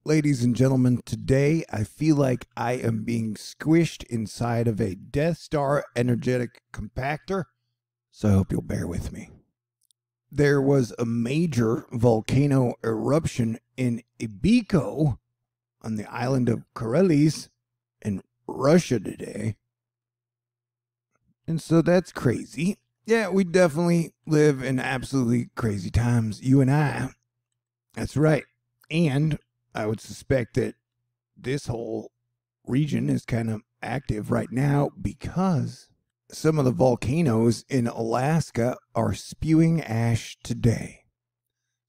Ladies and gentlemen, today I feel like I am being squished inside of a Death Star energetic compactor, so I hope you'll bear with me. There was a major volcano eruption in Ibiko on the island of Kurils in Russia today. And so that's crazy. Yeah, we definitely live in absolutely crazy times, you and I. That's right. And I would suspect that this whole region is kind of active right now because some of the volcanoes in Alaska are spewing ash today.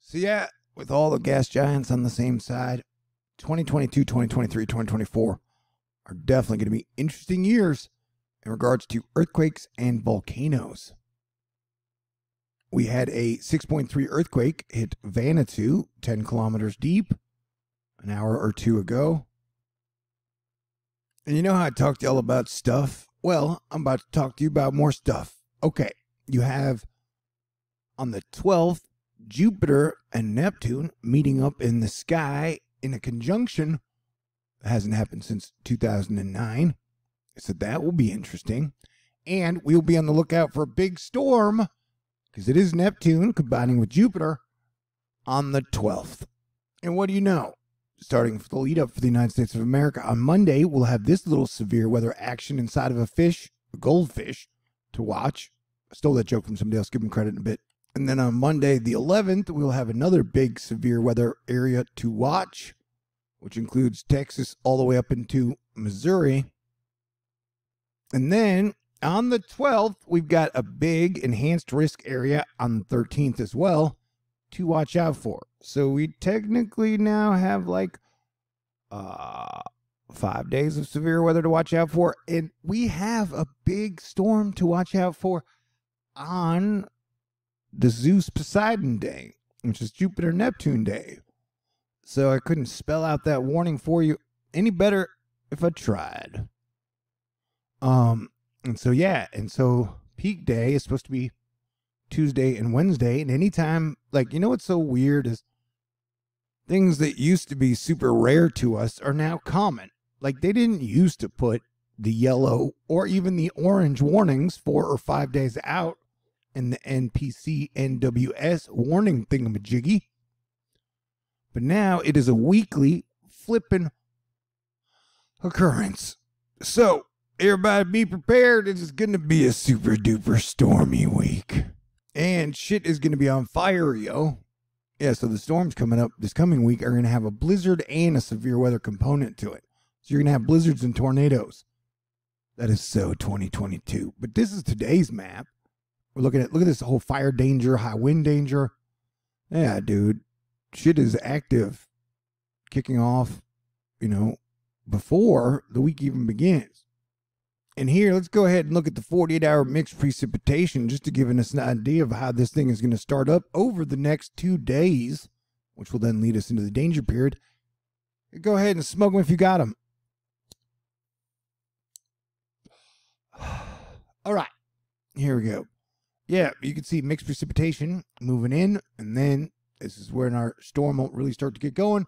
So yeah, with all the gas giants on the same side, 2022, 2023, 2024 are definitely going to be interesting years in regards to earthquakes and volcanoes. We had a 6.3 earthquake hit Vanuatu, 10 kilometers deep, an hour or two ago. And you know how I talked to y'all about stuff? Well, I'm about to talk to you about more stuff. Okay, you have on the 12th, Jupiter and Neptune meeting up in the sky in a conjunction. It hasn't happened since 2009. So that will be interesting. And we'll be on the lookout for a big storm, because it is Neptune combining with Jupiter on the 12th. And what do you know? Starting for the lead up for the United States of America, on Monday, we'll have this little severe weather action inside of a fish, a goldfish, to watch. I stole that joke from somebody else. Give them credit in a bit. And then on Monday, the 11th, we'll have another big severe weather area to watch, which includes Texas all the way up into Missouri. And then on the 12th, we've got a big enhanced risk area on the 13th as well to watch out for. So we technically now have like 5 days of severe weather to watch out for. And we have a big storm to watch out for on the Zeus Poseidon day, which is Jupiter Neptune day. So I couldn't spell out that warning for you any better if I tried. And so, yeah, and so peak day is supposed to be Tuesday and Wednesday, and anytime, like, you know what's so weird is things that used to be super rare to us are now common. Like, they didn't used to put the yellow or even the orange warnings 4 or 5 days out in the NPC NWS warning thingamajiggy. But now it is a weekly flipping occurrence. So, everybody be prepared. It is going to be a super duper stormy week. And shit is going to be on fire, yo. Yeah, so the storms coming up this coming week are going to have a blizzard and a severe weather component to it. So you're going to have blizzards and tornadoes. That is so 2022. But this is today's map. We're look at this whole fire danger, high wind danger. Yeah, dude. Shit is active. Kicking off, you know, before the week even begins. And here, let's go ahead and look at the 48-hour mixed precipitation just to give us an idea of how this thing is going to start up over the next 2 days, which will then lead us into the danger period. Go ahead and smoke them if you got them. All right, here we go. Yeah, you can see mixed precipitation moving in, and then this is where our storm won't really start to get going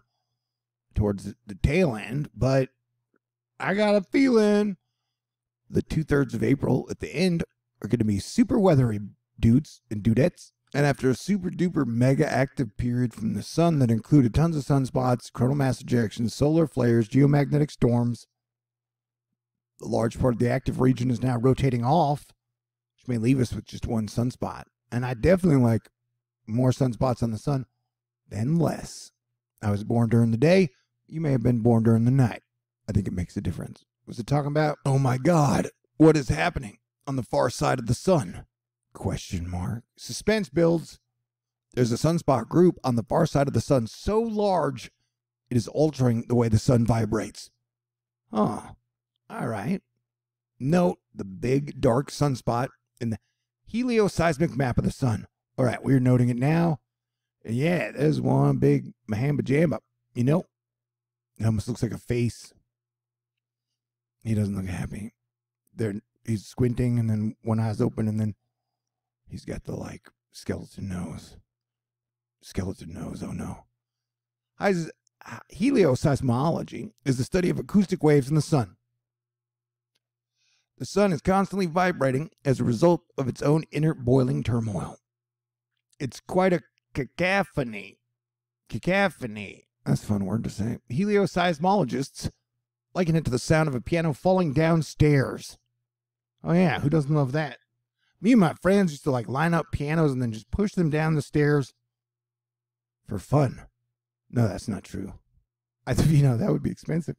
towards the tail end, but I got a feeling the 2/3 of April at the end are going to be super weathery dudes and dudettes. And after a super duper mega active period from the sun that included tons of sunspots, coronal mass ejections, solar flares, geomagnetic storms, a large part of the active region is now rotating off, which may leave us with just one sunspot. And I definitely like more sunspots on the sun than less. I was born during the day. You may have been born during the night. I think it makes a difference. Was it talking about, oh my God, what is happening on the far side of the sun? Question mark. Suspense builds. There's a sunspot group on the far side of the sun so large, it is altering the way the sun vibrates. Oh, all right. Note the big dark sunspot in the helioseismic map of the sun. All right, we're noting it now. And yeah, there's one big mahamba jamba. You know, it almost looks like a face. He doesn't look happy. He's squinting, and then one eye's open, and then he's got the, like, skeleton nose. Skeleton nose, oh no. Helioseismology is the study of acoustic waves in the sun. The sun is constantly vibrating as a result of its own inner boiling turmoil. It's quite a cacophony. Cacophony. That's a fun word to say. Helioseismologists liken it to the sound of a piano falling downstairs. Oh yeah, who doesn't love that? Me and my friends used to line up pianos and then just push them down the stairs for fun. No, that's not true. That would be expensive.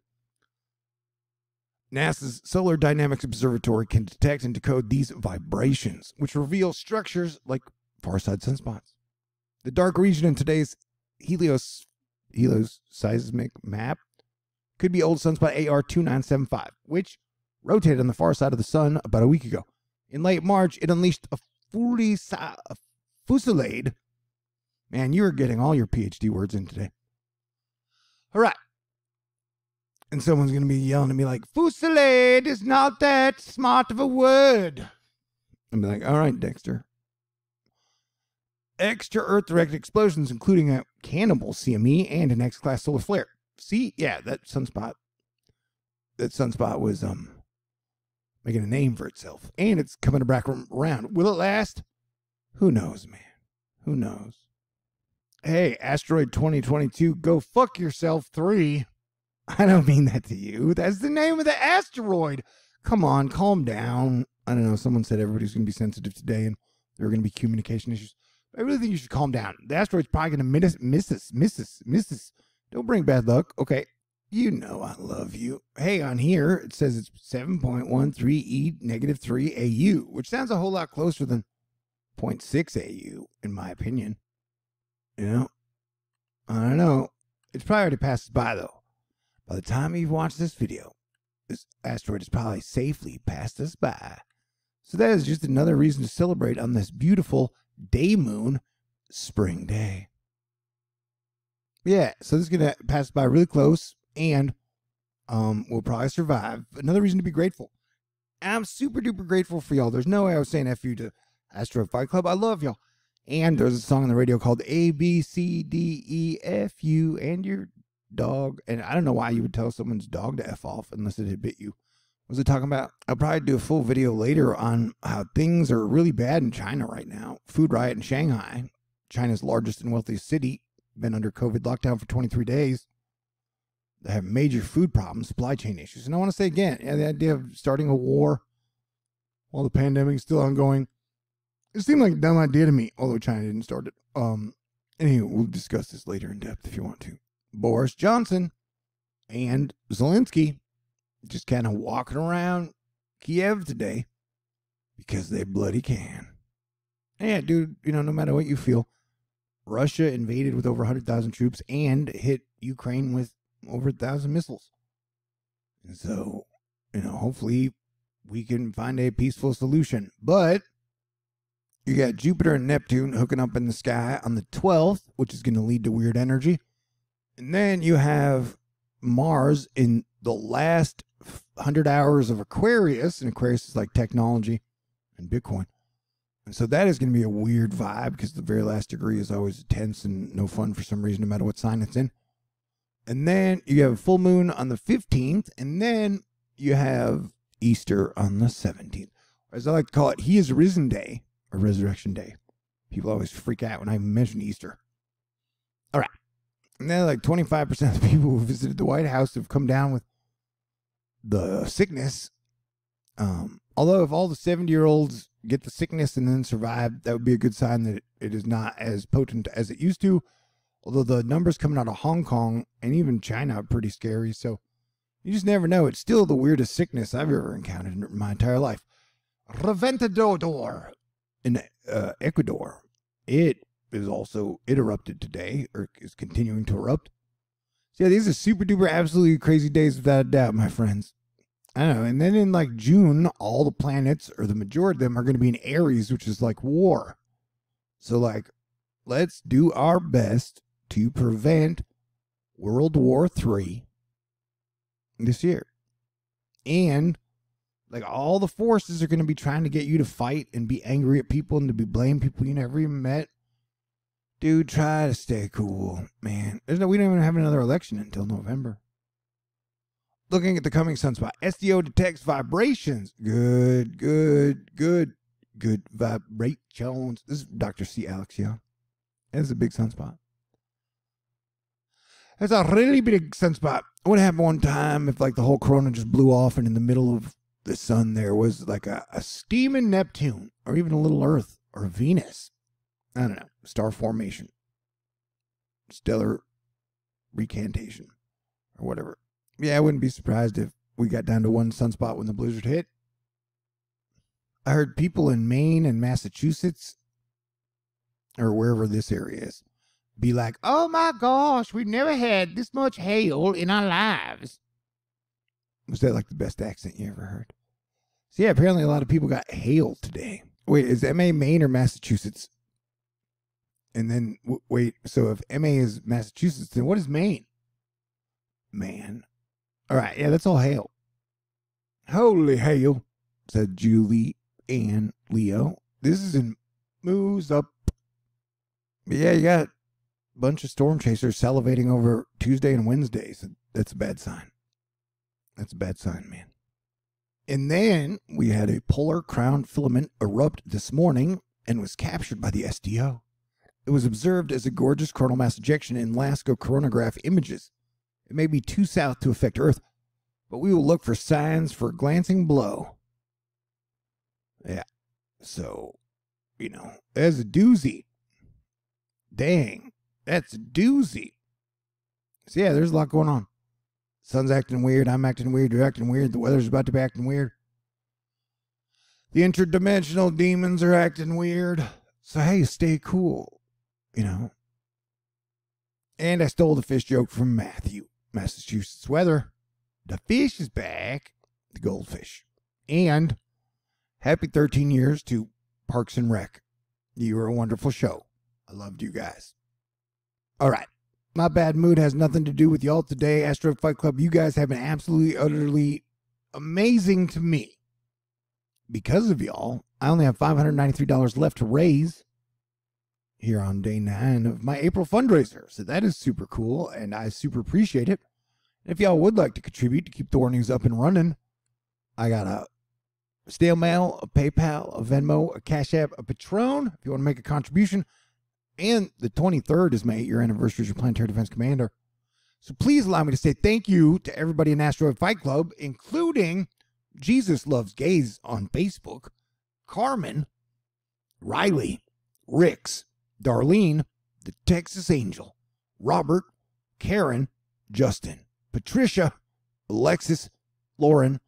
NASA's Solar Dynamics Observatory can detect and decode these vibrations, which reveal structures like far-side sunspots. The dark region in today's helioseismic map could be old sunspot AR2975, which rotated on the far side of the sun about a week ago. In late March, it unleashed a fusillade. Man, you're getting all your PhD words in today. All right. And someone's going to be yelling at me like, fusillade is not that smart of a word. I'll be like, all right, Dexter. Extra Earth-directed explosions, including a cannibal CME and an X-class solar flare. See? Yeah, that sunspot was making a name for itself. And it's coming back around. Will it last? Who knows, man? Who knows? Hey, Asteroid 2022, go fuck yourself 3. I don't mean that to you. That's the name of the asteroid. Come on, calm down. I don't know. Someone said everybody's going to be sensitive today and there are going to be communication issues. I really think you should calm down. The asteroid's probably going to miss us. Don't bring bad luck. Okay. You know I love you. Hey, on here, it says it's 7.13 E-3 AU, which sounds a whole lot closer than 0.6 AU, in my opinion. You know? I don't know. It's probably already passed us by, though. By the time you've watched this video, this asteroid has probably safely passed us by. So that is just another reason to celebrate on this beautiful day moon spring day. Yeah, so this is going to pass by really close, and we'll probably survive. Another reason to be grateful. And I'm super duper grateful for y'all. There's no way I was saying F you to Asteroid Fight Club. I love y'all. And there's a song on the radio called ABCDEFU and your dog. And I don't know why you would tell someone's dog to F off unless it had bit you. What was it talking about? I'll probably do a full video later on how things are really bad in China right now. Food riot in Shanghai, China's largest and wealthiest city, been under COVID lockdown for 23 days. They have major food problems, supply chain issues. And I want to say again, the idea of starting a war while the pandemic is still ongoing, it seemed like a dumb idea to me, although China didn't start it. Anyway, we'll discuss this later in depth if you want to. Boris Johnson and Zelensky just kind of walking around Kiev today because they bloody can. Yeah, dude, no matter what you feel, Russia invaded with over 100,000 troops and hit Ukraine with over 1,000 missiles. And so, hopefully we can find a peaceful solution. But you got Jupiter and Neptune hooking up in the sky on the 12th, which is going to lead to weird energy. And then you have Mars in the last 100 hours of Aquarius, and Aquarius is like technology and Bitcoin. And so that is going to be a weird vibe because the very last degree is always tense and no fun for some reason, no matter what sign it's in. And then you have a full moon on the 15th, and then you have Easter on the 17th. As I like to call it, He is Risen Day, or Resurrection Day. People always freak out when I mention Easter. All right. And then 25% of the people who visited the White House have come down with the sickness. Although if all the 70-year-olds get the sickness and then survive, that would be a good sign that it is not as potent as it used to. Although the numbers coming out of Hong Kong and even China are pretty scary. So you just never know. It's still the weirdest sickness I've ever encountered in my entire life. Reventador in Ecuador. It erupted today, or is continuing to erupt. So yeah, these are super duper absolutely crazy days without a doubt, my friends. I don't know. And then in June, all the planets, or the majority of them, are going to be in Aries, which is war. So let's do our best to prevent World War III this year. And all the forces are going to be trying to get you to fight and be angry at people and to be blame people you never even met, Dude, try to stay cool, man. We don't even have another election until November. Looking at the coming sunspot. SDO detects vibrations. Good vibrations. This is Dr. C. Alex Young. This is a big sunspot. That's a really big sunspot. What happened one time if like the whole corona just blew off and in the middle of the sun there was like a steaming Neptune or even a little Earth or Venus. I don't know. Star formation. Stellar recantation or whatever. Yeah, I wouldn't be surprised if we got down to one sunspot when the blizzard hit. I heard people in Maine and Massachusetts, or wherever this area is, be like, oh my gosh, we've never had this much hail in our lives. Was that like the best accent you ever heard? So yeah, apparently a lot of people got hail today. Wait, is MA Maine or Massachusetts? And then, wait, so if MA is Massachusetts, then what is Maine? Man. All right, yeah, that's all hail. Holy hail, said Julie and Leo. This is in Moose Up. But yeah, you got a bunch of storm chasers salivating over Tuesday and Wednesday, so that's a bad sign. That's a bad sign, man. And then we had a polar crown filament erupt this morning and was captured by the SDO. It was observed as a gorgeous coronal mass ejection in LASCO coronagraph images. It may be too south to affect Earth, but we will look for signs for a glancing blow. Yeah, so, you know, that's a doozy. Dang, that's a doozy. So yeah, there's a lot going on. Sun's acting weird, I'm acting weird, you're acting weird, the weather's about to be acting weird. The interdimensional demons are acting weird. So hey, stay cool, you know. And I stole the fish joke from Matthew. Massachusetts weather. The fish is back. The goldfish. And happy 13 years to Parks and Rec. You were a wonderful show. I loved you guys. All right. My bad mood has nothing to do with y'all today. Asteroid Fight Club, you guys have been absolutely, utterly amazing to me. Because of y'all, I only have $593 left to raise here on day 9 of my April fundraiser. So that is super cool, and I super appreciate it. If y'all would like to contribute to keep THORnews up and running, I got a snail mail, a PayPal, a Venmo, a Cash App, a Patron, if you want to make a contribution. And the 23rd is my 8-year anniversary as your Planetary Defense Commander. So please allow me to say thank you to everybody in Asteroid Fight Club, including Jesus Loves Gays on Facebook, Carmen, Riley, Rix, Darlene, the Texas Angel, Robert, Karen, Justin, Patricia, Alexis, Lauren,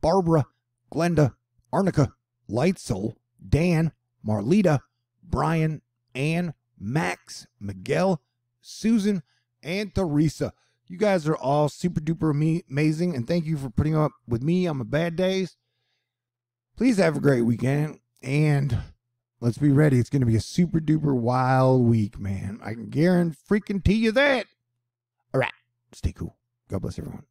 Barbara, Glenda, Arnica, Lightsoul, Dan, Marlita, Brian, Ann, Max, Miguel, Susan, and Teresa. You guys are all super duper amazing, and thank you for putting up with me on my bad days. Please have a great weekend, and let's be ready. It's going to be a super duper wild week, man. I can guarantee you that. All right, stay cool. God bless everyone.